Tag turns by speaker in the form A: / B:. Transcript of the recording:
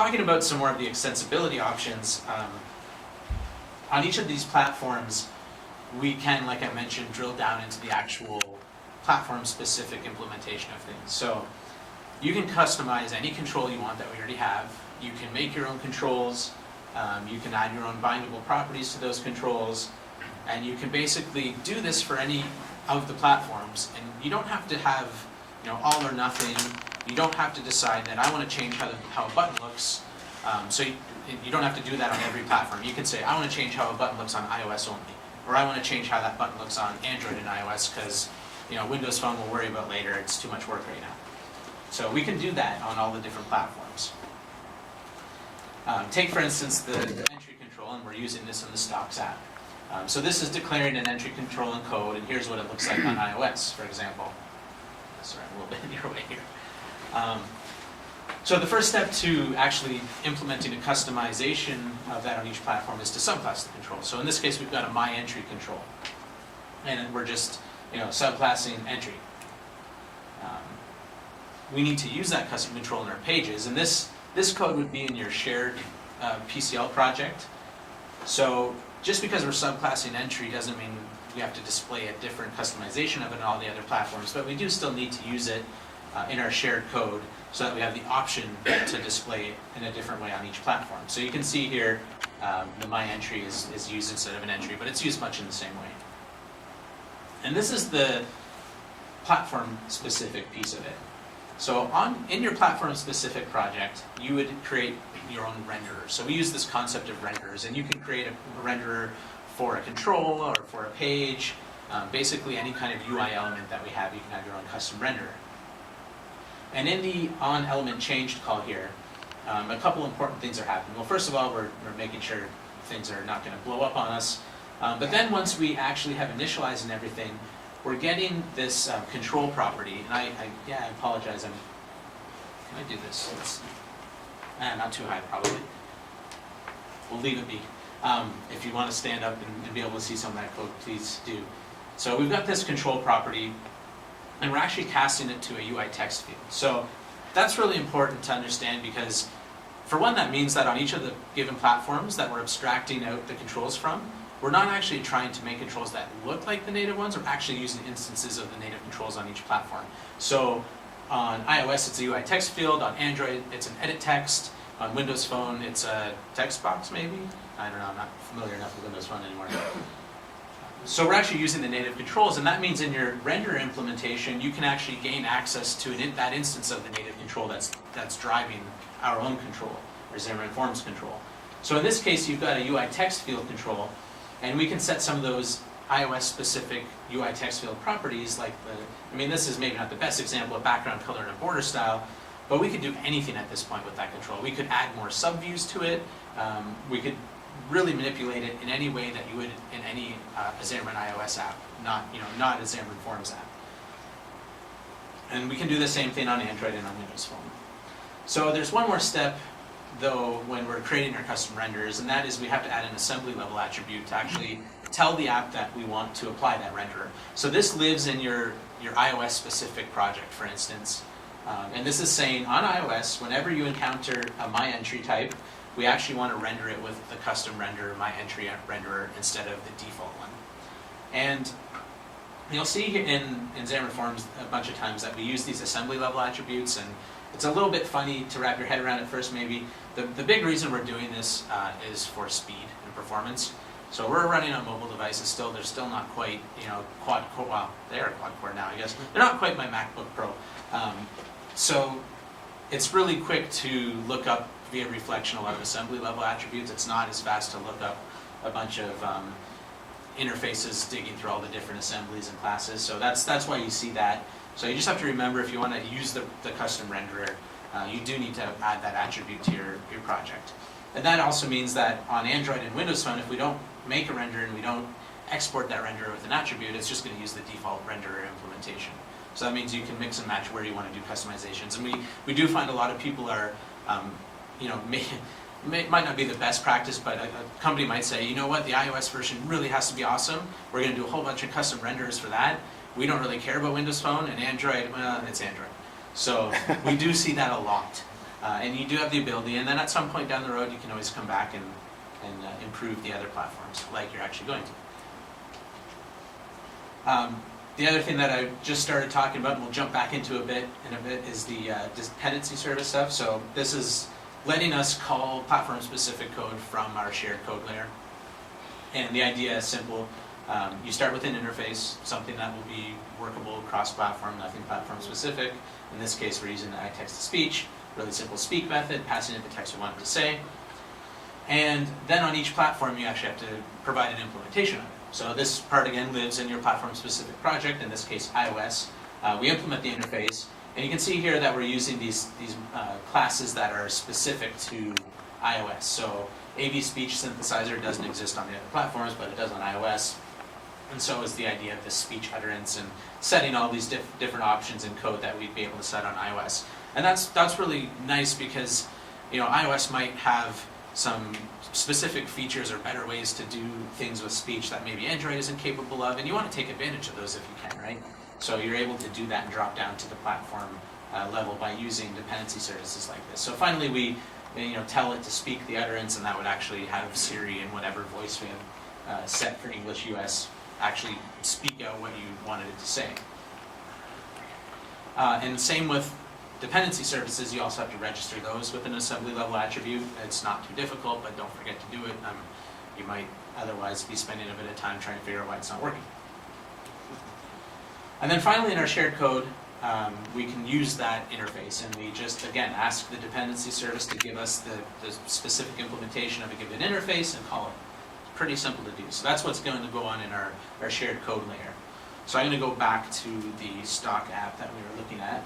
A: talking about some more of the extensibility options, on each of these platforms, we can, like I mentioned, drill down into the actual platform-specific implementation of things. So you can customize any control you want that we already have. You can make your own controls. You can add your own bindable properties to those controls. And you can basically do this for any of the platforms. And you don't have to have, all or nothing. You don't have to decide that I want to change how a button looks. So you don't have to do that on every platform. You can say, I want to change how a button looks on iOS only. Or I want to change how that button looks on Android and iOS because Windows Phone we'll worry about later. It's too much work right now. So we can do that on all the different platforms. Take, for instance, the entry control, and we're using this in the Stocks app. So this is declaring an entry control in code, and here's what it looks like on iOS, for example. Sorry, I'm a little bit in your way here. So the first step to actually implementing a customization of that on each platform is to subclass the control. So in this case, we've got a my entry control, and we're just subclassing entry. We need to use that custom control in our pages, and this code would be in your shared PCL project. So just because we're subclassing entry doesn't mean we have to display a different customization of it on all the other platforms, but we do still need to use it in our shared code so that we have the option to display it in a different way on each platform. So you can see here the my entry is used instead of an entry, but it's used much in the same way. And this is the platform-specific piece of it. So in your platform-specific project, you would create your own renderer. So we use this concept of renderers, and you can create a renderer for a control or for a page, basically any kind of UI element that we have, you can have your own custom renderer. And in the onElementChanged call here, a couple important things are happening. Well, first of all, we're making sure things are not going to blow up on us. But then once we actually have initialized and everything, we're getting this control property. And I apologize. Can I do this? Not too high, probably. We'll leave it be. If you want to stand up and be able to see some of that code, please do. So we've got this control property, and we're actually casting it to a UI text field. So that's really important to understand because, for one, that means that on each of the given platforms that we're abstracting out the controls from, we're not actually trying to make controls that look like the native ones. We're actually using instances of the native controls on each platform. So on iOS, it's a UI text field. On Android, it's an edit text. On Windows Phone, it's a text box, maybe? I don't know. I'm not familiar enough with Windows Phone anymore. So we're actually using the native controls, and that means in your render implementation, you can actually gain access to that instance of the native control that's driving our own control, or Xamarin Forms control. So in this case, you've got a UI text field control, and we can set some of those iOS-specific UI text field properties, like this is maybe not the best example of background color and a border style, but we could do anything at this point with that control. We could add more subviews to it. We could really manipulate it in any way that you would in any Xamarin iOS app, not a Xamarin Forms app. And we can do the same thing on Android and on Windows Phone. So there's one more step, though, when we're creating our custom renders, and that is we have to add an assembly level attribute to actually tell the app that we want to apply that renderer. So this lives in your iOS specific project, for instance. And this is saying on iOS, whenever you encounter a my entry type, we actually want to render it with the custom render my entry renderer instead of the default one. And you'll see in Xamarin Forms a bunch of times that we use these assembly level attributes, and it's a little bit funny to wrap your head around at first maybe. The big reason we're doing this is for speed and performance. So we're running on mobile devices still. They're still not quite, quad core. Well, they are quad core now, I guess. They're not quite my MacBook Pro. So it's really quick to look up via reflection a lot of assembly level attributes. It's not as fast to look up a bunch of interfaces digging through all the different assemblies and classes. So that's why you see that. So you just have to remember, if you want to use the custom renderer, you do need to add that attribute to your project. And that also means that on Android and Windows Phone, if we don't make a render and we don't export that renderer with an attribute, it's just going to use the default renderer implementation. So that means you can mix and match where you want to do customizations. And we do find a lot of people are, might not be the best practice, but a company might say, you know what, the iOS version really has to be awesome. We're going to do a whole bunch of custom renderers for that. We don't really care about Windows Phone, and Android, well, it's Android. So we do see that a lot. And you do have the ability, and then at some point down the road, you can always come back and improve the other platforms, like you're actually going to. The other thing that I just started talking about, and we'll jump back into in a bit, is the dependency service stuff. So this is letting us call platform-specific code from our shared code layer. And the idea is simple. You start with an interface, something that will be workable cross-platform, nothing platform-specific. In this case, we're using the text-to-speech, really simple speak method, passing it the text we want it to say. And then on each platform, you actually have to provide an implementation of it. So this part, again, lives in your platform-specific project, in this case, iOS. We implement the interface, and you can see here that we're using these classes that are specific to iOS. So AV speech synthesizer doesn't exist on the other platforms, but it does on iOS. And so is the idea of the speech utterance and setting all these different options in code that we'd be able to set on iOS. And that's really nice because iOS might have some specific features or better ways to do things with speech that maybe Android isn't capable of, and you want to take advantage of those if you can, right? So you're able to do that and drop down to the platform level by using dependency services like this. So finally we tell it to speak the utterance, and that would actually have Siri in whatever voice we have set for English US actually speak out what you wanted it to say. And same with dependency services, you also have to register those with an assembly level attribute. It's not too difficult, but don't forget to do it. You might otherwise be spending a bit of time trying to figure out why it's not working. And then finally in our shared code, we can use that interface, and we just, again, ask the dependency service to give us the specific implementation of a given interface and call it. It's pretty simple to do. So that's what's going to go on in our shared code layer. So I'm going to go back to the stock app that we were looking at.